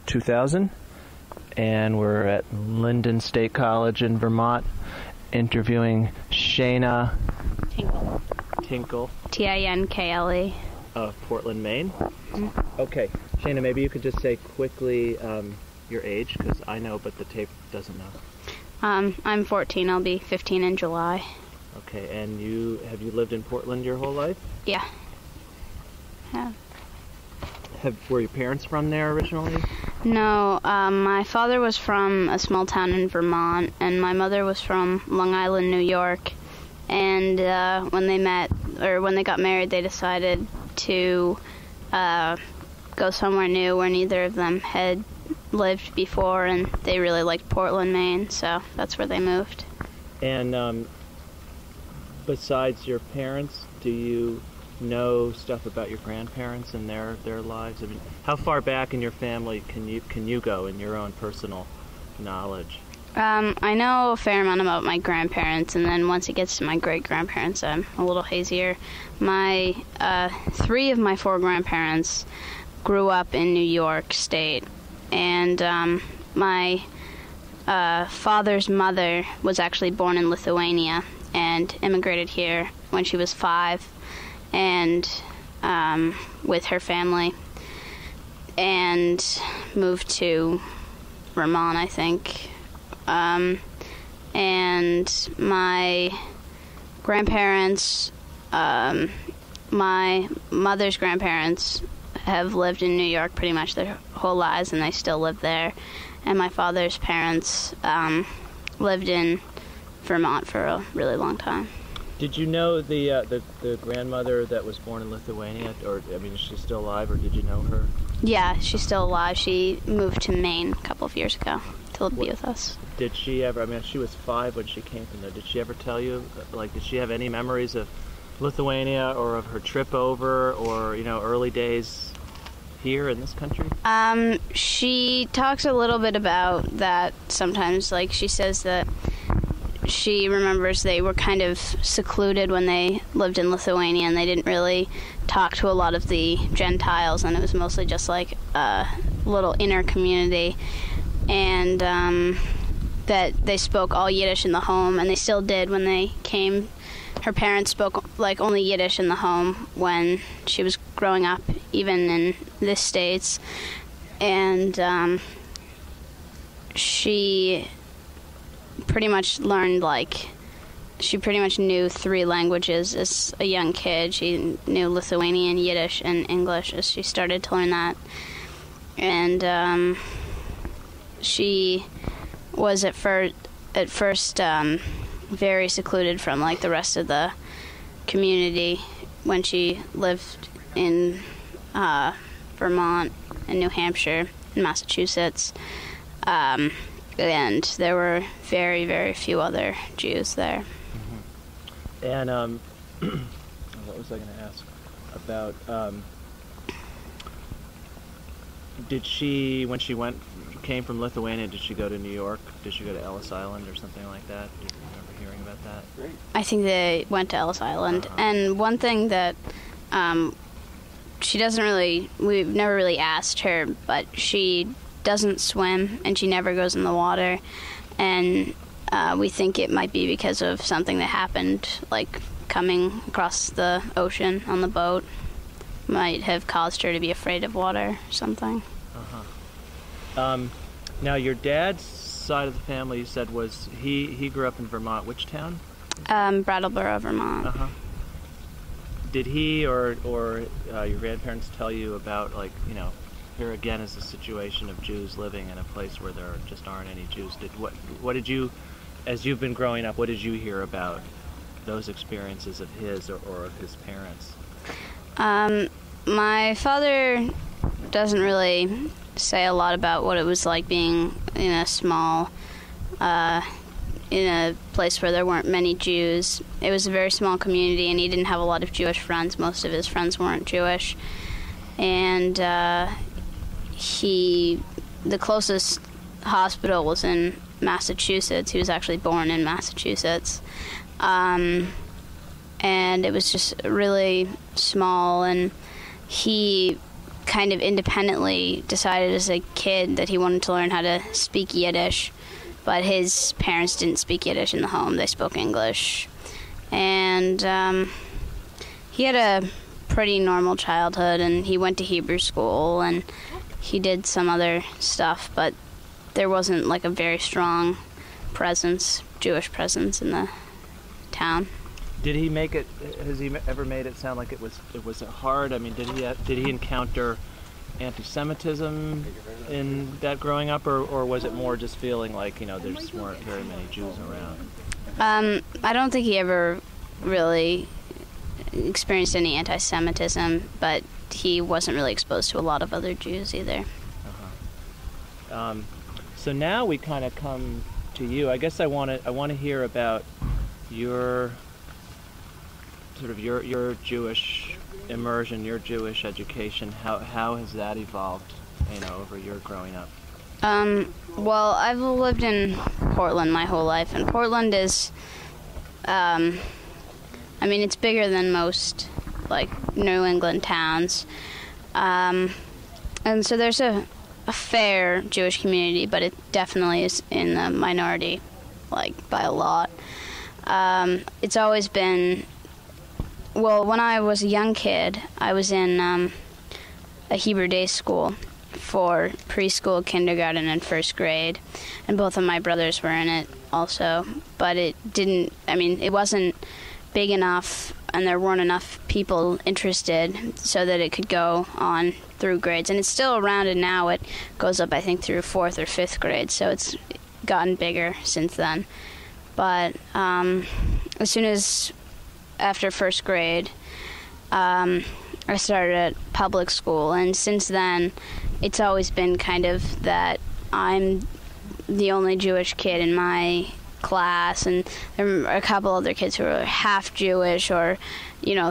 2000, and we're at Linden State College in Vermont interviewing Shana Tinkle. Tinkle. Of Portland, Maine. Mm-hmm. Okay, Shana, maybe you could just say quickly your age, because I know, but the tape doesn't know. I'm 14. I'll be 15 in July. Okay, and have you lived in Portland your whole life? Yeah. Were your parents from there originally? No, my father was from a small town in Vermont, and my mother was from Long Island, New York. And when they got married, they decided to go somewhere new where neither of them had lived before, and they really liked Portland, Maine, so that's where they moved. And besides your parents, do you know stuff about your grandparents and their lives? I mean, how far back in your family can you go in your own personal knowledge? I know a fair amount about my grandparents, and then once it gets to my great-grandparents, I'm a little hazier. My 3 of my 4 grandparents grew up in New York State, and my father's mother was actually born in Lithuania and immigrated here when she was 5, and with her family, and moved to Vermont, I think. And my grandparents, my mother's grandparents have lived in New York pretty much their whole lives, and they still live there. And my father's parents lived in Vermont for a really long time. Did you know the grandmother that was born in Lithuania, or I mean, is she still alive, or did you know her? Yeah, she's still alive. She moved to Maine a couple of years ago to be with us. Did she ever, I mean, she was 5 when she came from there. Did she ever tell you, like, did she have any memories of Lithuania or of her trip over, or, early days here in this country? She talks a little bit about that sometimes. Like, she says that she remembers they were kind of secluded when they lived in Lithuania, and they didn't really talk to a lot of the Gentiles, and it was mostly just like a little inner community, and that they spoke all Yiddish in the home, and they still did when they came. Her parents spoke like only Yiddish in the home when she was growing up, even in the States, and she pretty much learned, she pretty much knew 3 languages as a young kid. She knew Lithuanian, Yiddish, and English as she started to learn that. And she was at first very secluded from the rest of the community when she lived in Vermont and New Hampshire and Massachusetts. And there were very, very few other Jews there. Mm-hmm. And what was I going to ask about? Did she, when she came from Lithuania, did she go to New York? Did she go to Ellis Island or something like that? Do you remember hearing about that? I think they went to Ellis Island. Uh-huh. And one thing that she doesn't really, we've never really asked her, but she doesn't swim, and she never goes in the water, and we think it might be because of something that happened, like coming across the ocean on the boat might have caused her to be afraid of water or something. Now, your dad's side of the family, you said, was he grew up in Vermont. Which town? Brattleboro, Vermont. Did he or your grandparents tell you about, here again is a situation of Jews living in a place where there just aren't any Jews? What did you, as you've been growing up, what did you hear about those experiences of his or of his parents? My father doesn't really say a lot about what it was like being in a small, in a place where there weren't many Jews. It was a very small community, and he didn't have a lot of Jewish friends. Most of his friends weren't Jewish. And the closest hospital was in Massachusetts. He was actually born in Massachusetts. And it was just really small, and he kind of independently decided as a kid that he wanted to learn how to speak Yiddish, but his parents didn't speak Yiddish in the home. They spoke English. And he had a pretty normal childhood, and he went to Hebrew school, and he did some other stuff, but there wasn't like a very strong presence, Jewish presence in the town. Did he make it? Has he ever made it sound like it was hard? I mean, did he encounter anti-Semitism in that growing up, or was it more just feeling like there just weren't very many Jews around? I don't think he ever really experienced any anti-Semitism, but he wasn't really exposed to a lot of other Jews either. So now we kind of come to you. I guess I want to hear about your sort of your Jewish immersion, your Jewish education. How has that evolved, over your growing up? Well, I've lived in Portland my whole life, and Portland is, it's bigger than most, like, New England towns. And so there's a fair Jewish community, but it definitely is in the minority, like, by a lot. It's always been, well, when I was a young kid, I was in a Hebrew day school for preschool, kindergarten, and first grade, and both of my brothers were in it also, but it wasn't big enough, and there weren't enough people interested so that it could go on through grades, and it's still around, and now it goes up, I think, through 4th or 5th grade, so it's gotten bigger since then. But as soon as after first grade, I started at public school, and since then it's always been kind of that I'm the only Jewish kid in my class, and there are a couple other kids who are half Jewish or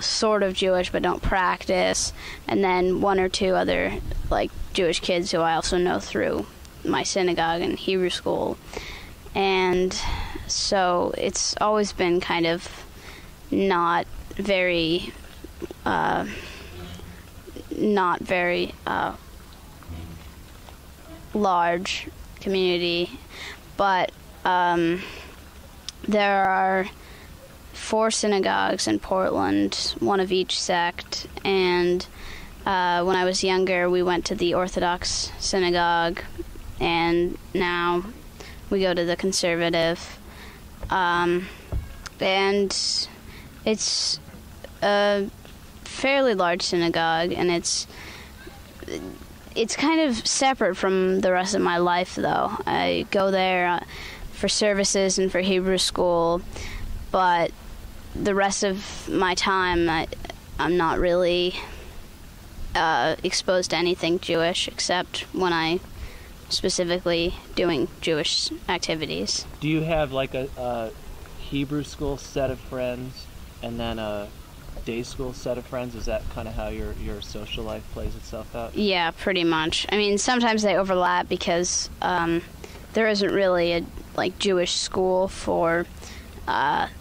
sort of Jewish but don't practice, and then 1 or 2 other like Jewish kids who I also know through my synagogue and Hebrew school. And so it's always been kind of not very large community, but there are 4 synagogues in Portland, 1 of each sect, and when I was younger we went to the Orthodox synagogue, and now we go to the conservative, and it's a fairly large synagogue, and it's kind of separate from the rest of my life, though. I go there for services and for Hebrew school, but the rest of my time I'm not really exposed to anything Jewish except when I specifically doing Jewish activities. Do you have like a Hebrew school set of friends and then a day school set of friends? Is that kind of how your social life plays itself out? Yeah, pretty much. Sometimes they overlap because there isn't really a Jewish school for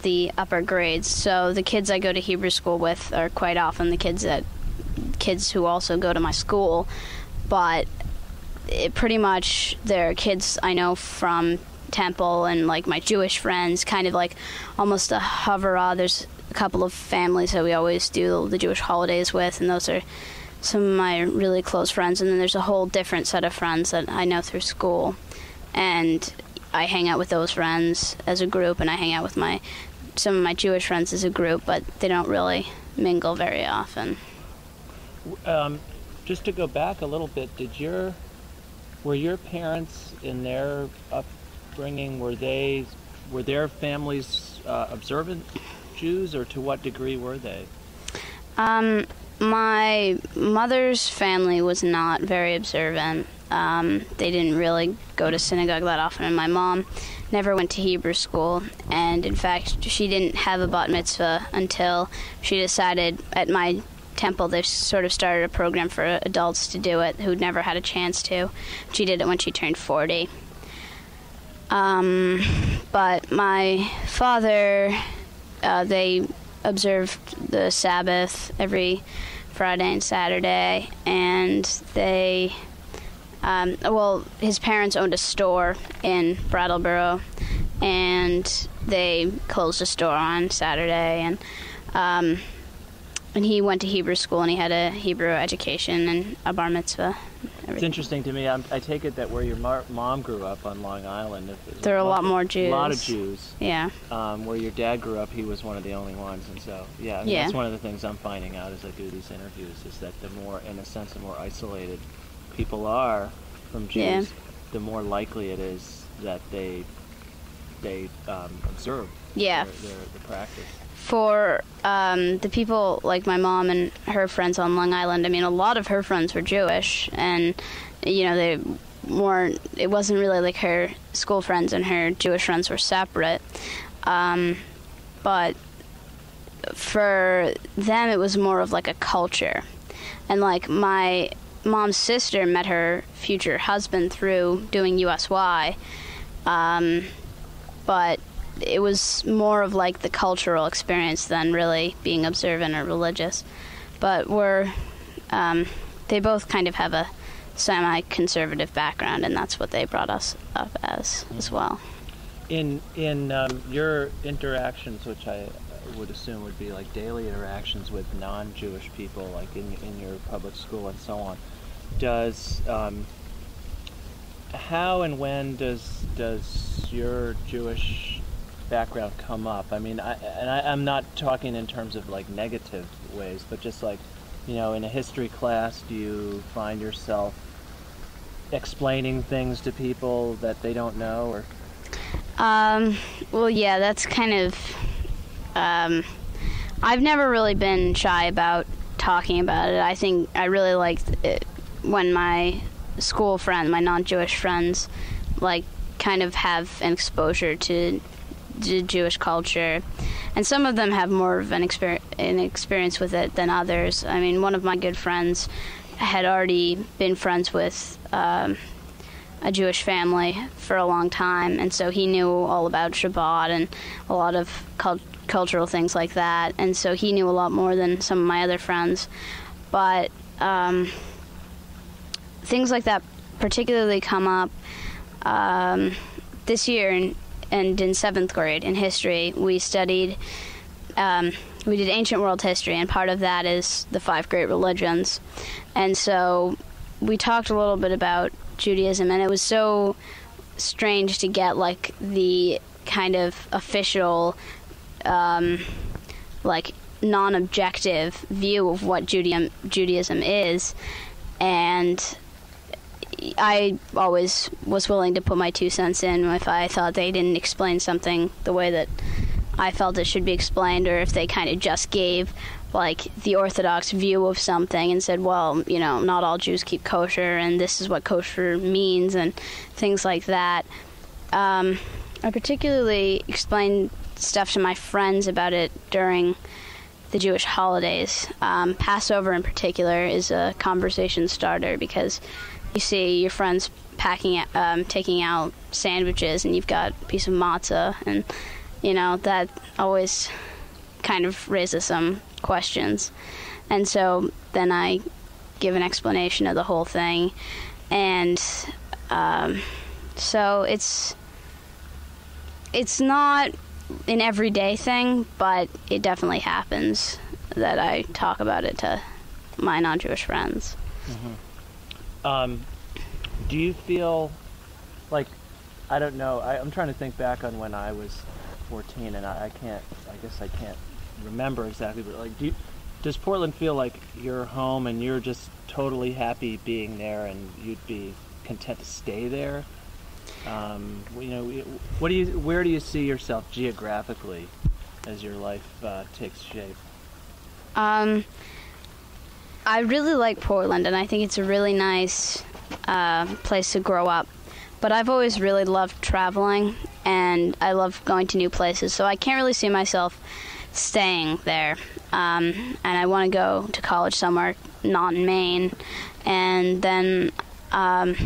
the upper grades. So the kids I go to Hebrew school with are quite often the kids who also go to my school, but pretty much they're kids I know from Temple, and like my Jewish friends, kind of like almost a hoverah. There's a couple of families that we always do the Jewish holidays with, and those are some of my really close friends. And then there's a whole different set of friends that I know through school, and I hang out with those friends as a group, and I hang out with some of my Jewish friends as a group, but they don't really mingle very often. Just to go back a little bit, were your parents in their upbringing, were their families observant Jews, or to what degree were they? My mother's family was not very observant. They didn't really go to synagogue that often, and my mom never went to Hebrew school, and in fact she didn't have a bat mitzvah until she decided at my temple they sort of started a program for adults to do it who'd never had a chance to. She did it when she turned 40. But my father, they observed the Sabbath every Friday and Saturday, and they, his parents owned a store in Brattleboro, and they closed the store on Saturday, and he went to Hebrew school, and he had a Hebrew education and a bar mitzvah. It's interesting to me. I take it that where your mom grew up on Long Island, there are a lot more Jews. A lot of Jews. Yeah. Where your dad grew up, he was one of the only ones, and so that's one of the things I'm finding out as I do these interviews is that the more, in a sense, the more isolated people are from Jews, the more likely it is that they observe their practice. For the people like my mom and her friends on Long Island, I mean, a lot of her friends were Jewish, and it wasn't really like her school friends and her Jewish friends were separate, but for them it was more of like a culture. And like my mom's sister met her future husband through doing USY, but it was more of like the cultural experience than really being observant or religious. But they both kind of have a semi-conservative background, and that's what they brought us up as well. In your interactions, which I would assume would be like daily interactions with non-Jewish people, like in your public school and so on, does how and when does your Jewish background come up? I mean, I'm not talking in terms of like negative ways, but just like, in a history class, do you find yourself explaining things to people that they don't know, or? Well, yeah, that's kind of. I've never really been shy about talking about it. I think I really liked it when my school friends, my non-Jewish friends, like kind of have an exposure to Jewish culture, and some of them have more of an experience with it than others. I mean, one of my good friends had already been friends with a Jewish family for a long time, and so he knew all about Shabbat and a lot of cultural things like that, and so he knew a lot more than some of my other friends. But things like that particularly come up this year. And in 7th grade in history, we studied, we did ancient world history, and part of that is the 5 great religions. And so we talked a little bit about Judaism, and it was so strange to get like the kind of official, like non-objective view of what Judaism is. And I always was willing to put my 2 cents in if I thought they didn't explain something the way that I felt it should be explained, or if they kind of just gave like the Orthodox view of something and said, well, not all Jews keep kosher, and this is what kosher means, and things like that. I particularly explained stuff to my friends about it during the Jewish holidays. Passover in particular is a conversation starter, because you see your friends taking out sandwiches, and you've got a piece of matzah, and that always kind of raises some questions. And so then I give an explanation of the whole thing, and so it's not an everyday thing, but it definitely happens that I talk about it to my non-Jewish friends. Mm-hmm. Do you feel like, I don't know, I'm trying to think back on when I was 14, and I guess I can't remember exactly, but like, does Portland feel like your home and you're just totally happy being there and you'd be content to stay there? Where do you see yourself geographically as your life takes shape? I really like Portland, and I think it's a really nice place to grow up. But I've always really loved traveling, and I love going to new places, so I can't really see myself staying there. And I want to go to college somewhere not in Maine. And then I've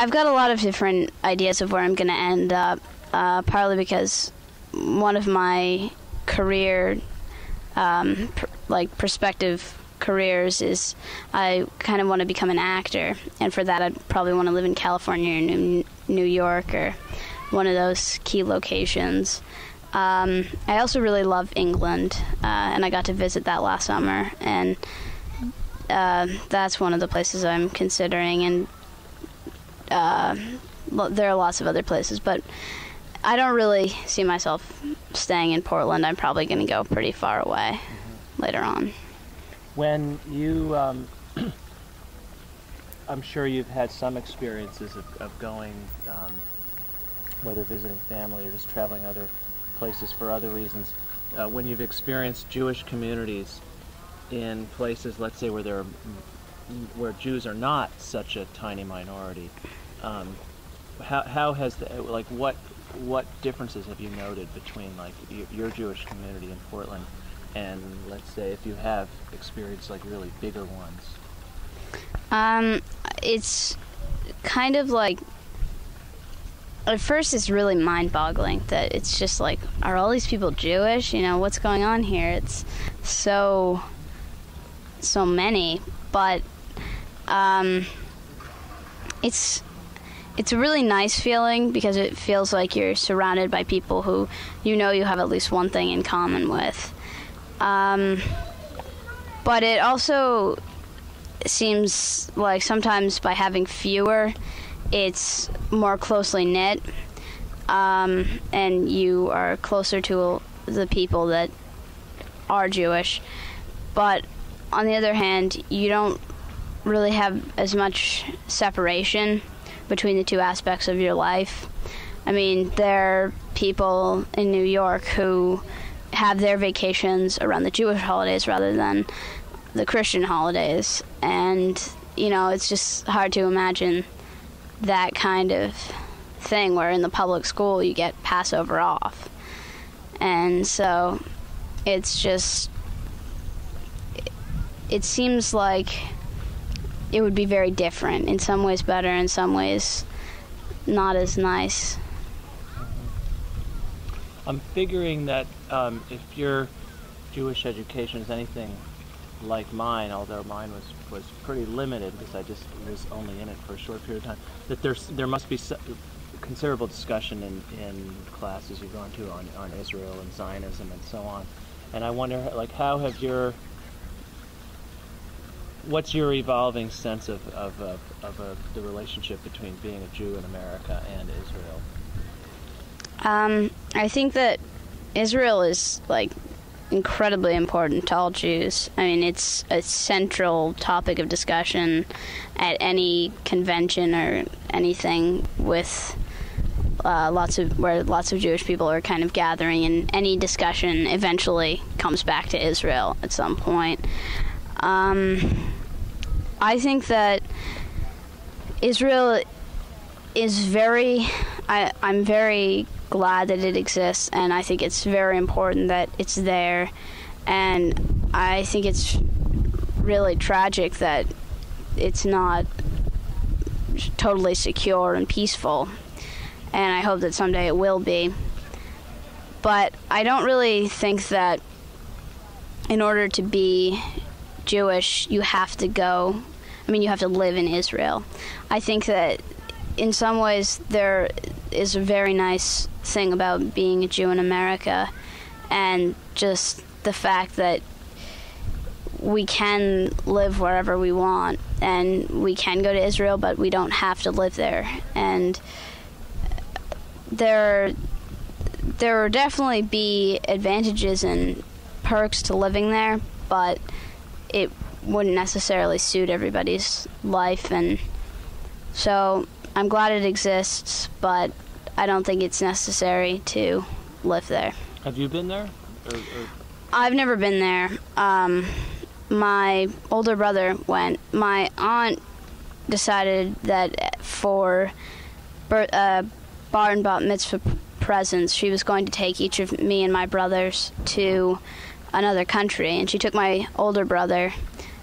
got a lot of different ideas of where I'm going to end up, partly because one of my career like prospective careers is I kind of want to become an actor, and for that I'd probably want to live in California or New York or one of those key locations. I also really love England, and I got to visit that last summer, and that's one of the places I'm considering, and there are lots of other places, but I don't really see myself staying in Portland. I'm probably going to go pretty far away later on. When you, I'm sure you've had some experiences of going, whether visiting family or just traveling other places for other reasons. When you've experienced Jewish communities in places, let's say, where Jews are not such a tiny minority, how has what differences have you noted between like your Jewish community in Portland and, let's say, if you have experienced like really bigger ones? It's kind of like, at first it's really mind-boggling that it's just like, are all these people Jewish? You know, what's going on here? It's so many, but it's a really nice feeling because it feels like you're surrounded by people who you know you have at least one thing in common with. But it also seems like sometimes by having fewer, it's more closely knit, and you are closer to the people that are Jewish. But on the other hand, you don't really have as much separation between the two aspects of your life. I mean, there are people in New York who have their vacations around the Jewish holidays rather than the Christian holidays, and you know, it's just hard to imagine that kind of thing where in the public school you get Passover off. And so it's just, it seems like it would be very different, in some ways better, in some ways not as nice. I'm figuring that if your Jewish education is anything like mine, although mine was pretty limited because I just was only in it for a short period of time, that there must be considerable discussion in classes you've gone to on Israel and Zionism and so on. And I wonder, like, what's your evolving sense of the relationship between being a Jew in America and Israel? I think that Israel is, like, incredibly important to all Jews. I mean, it's a central topic of discussion at any convention or anything with lots of Jewish people are kind of gathering, and any discussion eventually comes back to Israel at some point. I think that Israel is I'm very glad that it exists, and I think it's very important that it's there, and I think it's really tragic that it's not totally secure and peaceful, and I hope that someday it will be. But I don't really think that in order to be Jewish you have to live in Israel. I think that in some ways there is a very nice thing about being a Jew in America, and just the fact that we can live wherever we want, and we can go to Israel, but we don't have to live there. And there will definitely be advantages and perks to living there, but it wouldn't necessarily suit everybody's life, and so I'm glad it exists, but I don't think it's necessary to live there. Have you been there? I've never been there. My older brother went. My aunt decided that for bar and bat mitzvah presents, she was going to take each of me and my brothers to another country, and she took my older brother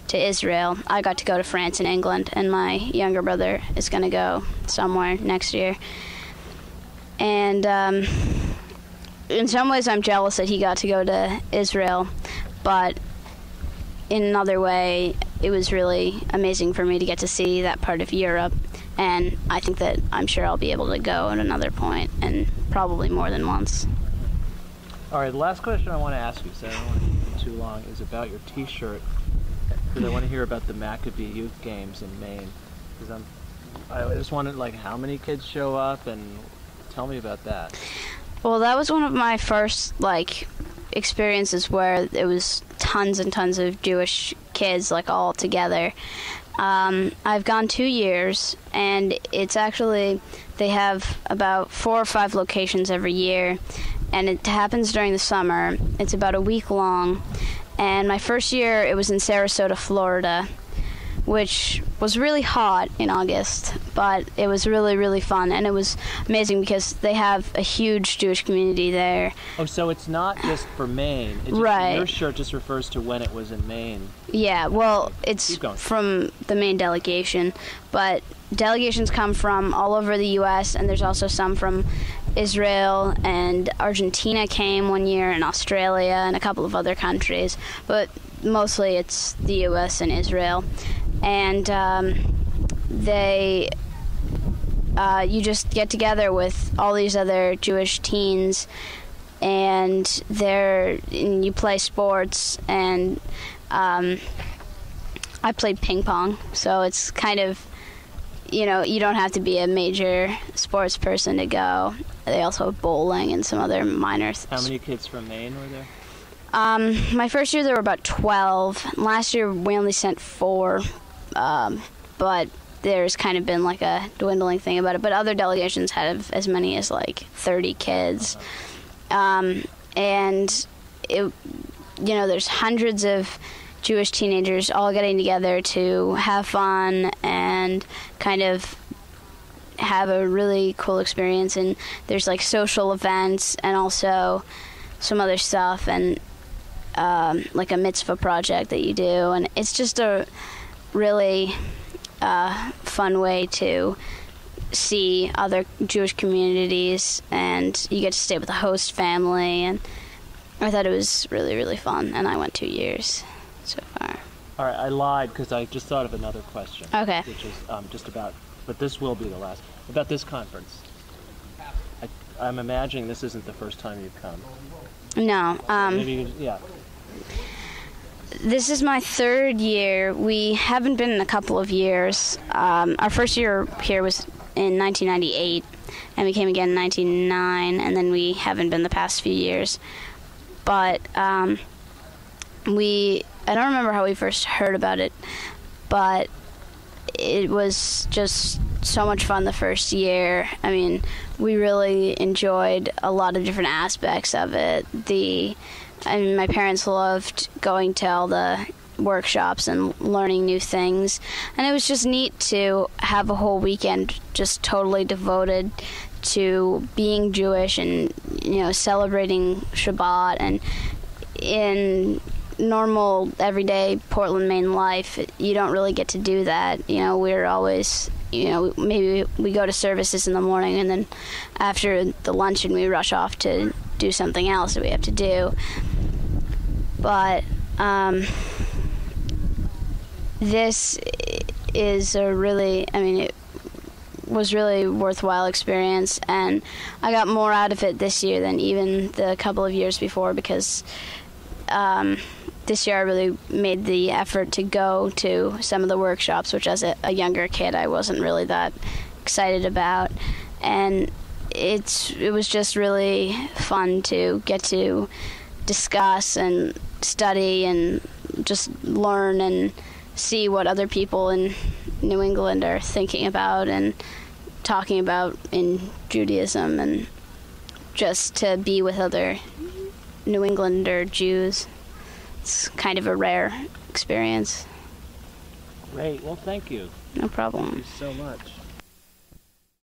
to Israel. I got to go to France and England, and my younger brother is going to go somewhere next year. And in some ways I'm jealous that he got to go to Israel, but in another way, it was really amazing for me to get to see that part of Europe, and I think that I'm sure I'll be able to go at another point, and probably more than once. All right, the last question I want to ask you, so I don't want to keep it too long, is about your T-shirt, because I want to hear about the Maccabee Youth Games in Maine. Because I just wanted, like, how many kids show up, and tell me about that. Well, that was one of my first, like, experiences where it was tons and tons of Jewish kids, like, all together. I've gone 2 years, and it's actually, they have about 4 or 5 locations every year, and it happens during the summer. It's about a week long, and my first year it was in Sarasota, Florida, which was really hot in August, but it was really, really fun, and it was amazing because they have a huge Jewish community there. Oh, so it's not just for Maine. It just, right. Your shirt just refers to when it was in Maine. Yeah, well, it's from the Maine delegation, but delegations come from all over the U.S., and there's also some from Israel, and Argentina came one year, and Australia, and a couple of other countries, but mostly it's the U.S. and Israel. And you just get together with all these other Jewish teens, and you play sports, and I played ping pong, so it's kind of, you don't have to be a major sports person to go. They also have bowling and some other minor How many kids from Maine were there? My first year there were about 12. Last year we only sent 4. But there's kind of been like a dwindling thing about it. But other delegations have as many as like 30 kids. And there's hundreds of Jewish teenagers all getting together to have fun and kind of have a really cool experience. And there's like social events and also some other stuff, and like a mitzvah project that you do. And it's just a really fun way to see other Jewish communities, and you get to stay with the host family, and I thought it was really, really fun, and I went 2 years so far. All right, I lied because I just thought of another question. Okay. Which is just about, but this will be the last, about this conference. I'm imagining this isn't the first time you've come. No. Maybe, yeah. This is my 3rd year. We haven't been in a couple of years. Our first year here was in 1998, and we came again in 1999, and then we haven't been the past few years. But I don't remember how we first heard about it, but it was just so much fun the first year. I mean, we really enjoyed a lot of different aspects of it. My parents loved going to all the workshops and learning new things, and it was just neat to have a whole weekend just totally devoted to being Jewish and celebrating Shabbat. And in normal everyday Portland, Maine life, you don't really get to do that. We're always maybe we go to services in the morning, and then after the luncheon we rush off to do something else that we have to do. But this is it was really worthwhile experience, and I got more out of it this year than even the couple of years before, because this year I really made the effort to go to some of the workshops, which as a younger kid I wasn't really that excited about. And it was just really fun to get to discuss and study and just learn and see what other people in New England are thinking about and talking about in Judaism, and just to be with other New Englander Jews. It's kind of a rare experience. Great. Well, thank you. No problem. Thank you so much.